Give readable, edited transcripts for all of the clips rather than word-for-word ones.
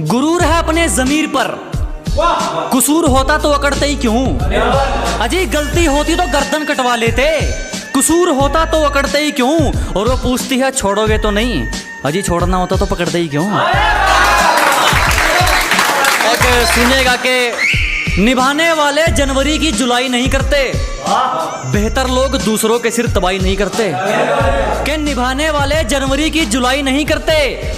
गुरूर है अपने जमीर पर, कसूर होता तो अकड़ते ही क्यों। अजी गलती होती तो गर्दन कटवा लेते, कसूर होता तो अकड़ते ही क्यों। और वो पूछती है छोड़ोगे तो नहीं, अजी छोड़ना होता तो पकड़ते ही क्यों। एक सुनेगा कि निभाने वाले जनवरी की जुलाई नहीं करते, बेहतर लोग दूसरों के सिर तबाही नहीं करते। कि निभाने वाले जनवरी की जुलाई नहीं करते,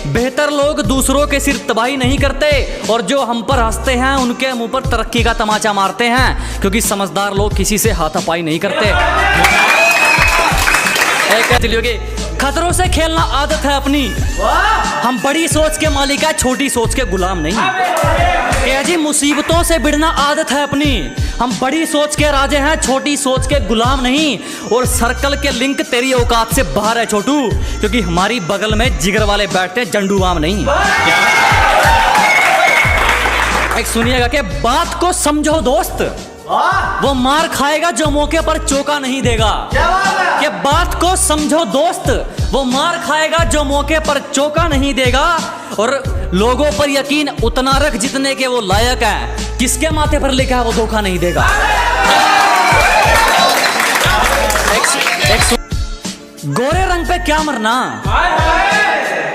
बेहतर लोग दूसरों के सिर तबाही नहीं करते। और जो हम पर हंसते हैं उनके मुंह पर तरक्की का तमाचा मारते हैं, क्योंकि समझदार लोग किसी से हाथापाई नहीं करते। खतरों से खेलना आदत है अपनी, हम बड़ी सोच के मालिक है, छोटी सोच के गुलाम नहीं। जी मुसीबतों से भिड़ना आदत है अपनी, हम बड़ी सोच के राजे हैं, छोटी सोच के गुलाम नहीं। और सर्कल के लिंक तेरी औकात से बाहर है छोटू, क्योंकि हमारी बगल में जिगर वाले बैठते जंडू आम नहीं। एक सुनिएगा कि बात को समझो दोस्त, वो मार खाएगा जो मौके पर चौका नहीं देगा। कि बात को समझो दोस्त, वो मार खाएगा जो मौके पर चौका नहीं देगा। और लोगों पर यकीन उतना रख जितने के वो लायक है, किसके माथे पर लिखा है वो धोखा नहीं देगा। गोरे रंग पे क्या मरना,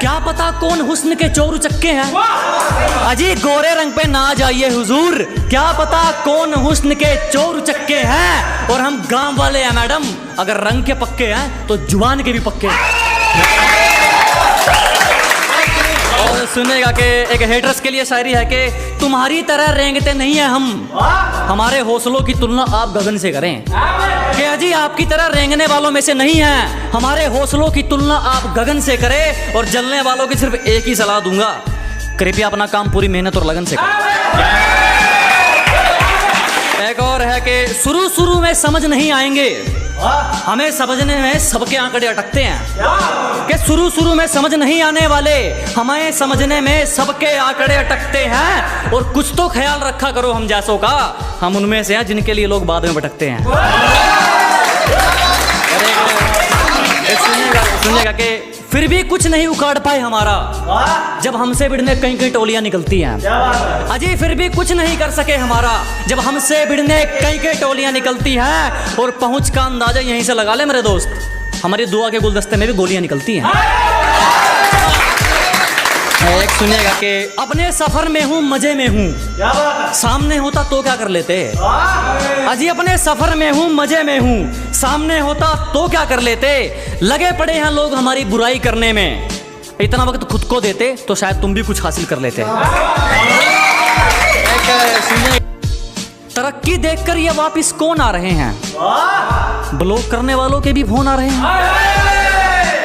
क्या पता कौन हुस्न के चोर चक्के हैं। अजी गोरे रंग पे ना जाइए हुजूर, क्या पता कौन हुस्न के चोर चक्के हैं। और हम गांव वाले हैं मैडम, अगर रंग के पक्के हैं तो जुबान के भी पक्के हैं। और सुनेगा कि एक हेटर्स के लिए शायरी है कि तुम्हारी तरह रेंगते नहीं है हम, हमारे हौसलों की तुलना आप गगन से करें। कि अजी आपकी तरह रेंगने वालों में से नहीं है, हमारे हौसलों की तुलना आप गगन से करें। और जलने वालों की सिर्फ एक ही सलाह दूंगा, कृपया अपना काम पूरी मेहनत और लगन से करें। एक और है कि शुरू शुरू में समझ नहीं आएंगे, हमें समझने में सबके आंकड़े अटकते हैं। कि शुरू शुरू में समझ नहीं आने वाले, हमें समझने में सबके आंकड़े अटकते हैं। और कुछ तो ख्याल रखा करो हम जैसों का, हम उनमें से हैं जिनके लिए लोग बाद में भटकते हैं। सुनिएगा कि फिर भी कुछ नहीं उखाड़ पाए हमारा, जब हमसे भिड़ने कई कई टोलियां निकलती हैं। अजी फिर भी कुछ नहीं कर सके हमारा, जब हमसे भिड़ने कई कई टोलियां निकलती हैं। और पहुंच का अंदाजा यहीं से लगा ले मेरे दोस्त, हमारी दुआ के गुलदस्ते में भी गोलियां निकलती हैं। एक सुनिएगा कि अपने सफर में हूँ मजे में हूँ, सामने होता तो क्या कर लेते। अजी अपने सफर में हूँ मजे में हूँ, सामने होता तो क्या कर लेते। लगे पड़े हैं लोग हमारी बुराई करने में, इतना वक्त खुद को देते तो शायद तुम भी कुछ हासिल कर लेते। तरक्की देखकर ये वापिस कौन आ रहे हैं, ब्लॉक करने वालों के भी फोन आ रहे हैं।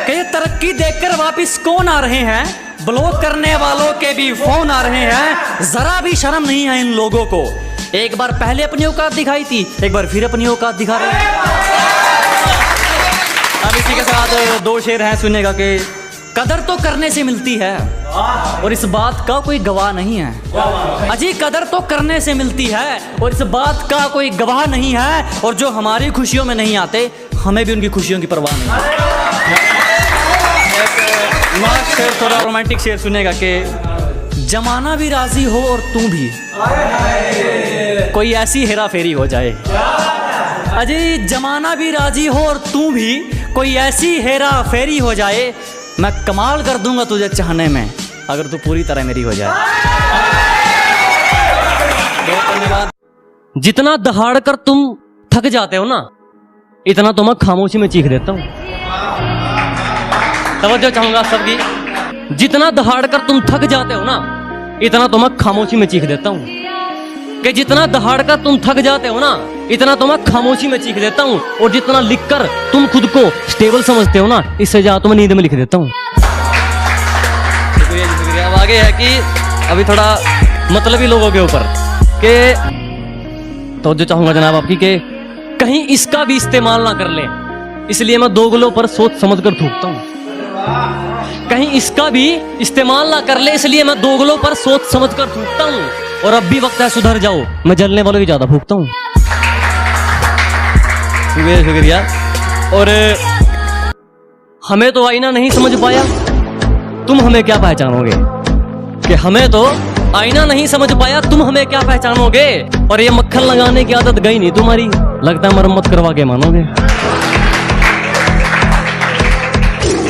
कि तरक्की देखकर वापिस कौन आ रहे हैं, ब्लॉक करने वालों के भी फोन आ रहे हैं। जरा भी शर्म नहीं है इन लोगों को, एक बार पहले अपनी औकात दिखाई थी, एक बार फिर अपनी औकात दिखा रहे हैं। अब इसी के साथ दो शेर हैं, सुनेगा कि कदर तो करने से मिलती है और इस बात का कोई गवाह नहीं है। अजी कदर तो करने से मिलती है और इस बात का कोई गवाह नहीं है। और जो हमारी खुशियों में नहीं आते, हमें भी उनकी खुशियों की परवाह नहीं। शेर थोड़ा रोमांटिक शेर सुनेगा कि जमाना भी राजी हो और तू भी, कोई ऐसी हेरा फेरी हो जाए। अजी जमाना भी राजी हो और तू भी, कोई ऐसी हेरा फेरी हो जाए। मैं कमाल कर दूंगा तुझे चाहने में, अगर तू पूरी तरह मेरी हो जाए। धन्यवाद। जितना दहाड़ कर तुम थक जाते हो ना, इतना तो मैं खामोशी में चीख देता हूँ। तवज्जो चाहूंगा सबकी, जितना दहाड़ कर तुम थक जाते हो ना, इतना तो मैं खामोशी में चीख देता हूँ। कि जितना दहाड़ कर तुम थक जाते हो ना, इतना तो मैं खामोशी में चीख देता हूँ। और जितना लिखकर तुम खुद को स्टेबल समझते हो ना, इससे ज्यादा तो मैं नींद में लिख देता हूँ। शुक्रिया। अब आगे है कि अभी थोड़ा मतलबी लोगों के ऊपर के तो जो चाहूंगा जनाब आपकी कि कहीं इसका भी इस्तेमाल ना कर ले, इसलिए मैं दोगलों पर सोच समझ कर थूकता हूँ। कहीं इसका भी इस्तेमाल ना कर ले, इसलिए मैं दोगलों पर सोच समझ कर थूकता हूँ। और अब भी वक्त है सुधर जाओ, मैं जलने वालों की ज्यादा भूखता हूँ। शुक्रिया। और हमें तो आईना नहीं समझ पाया, तुम हमें क्या पहचानोगे। कि हमें तो आईना नहीं समझ पाया तुम हमें क्या पहचानोगे, और ये मक्खन लगाने की आदत गई नहीं तुम्हारी, लगता है मरम्मत करवा के मानोगे।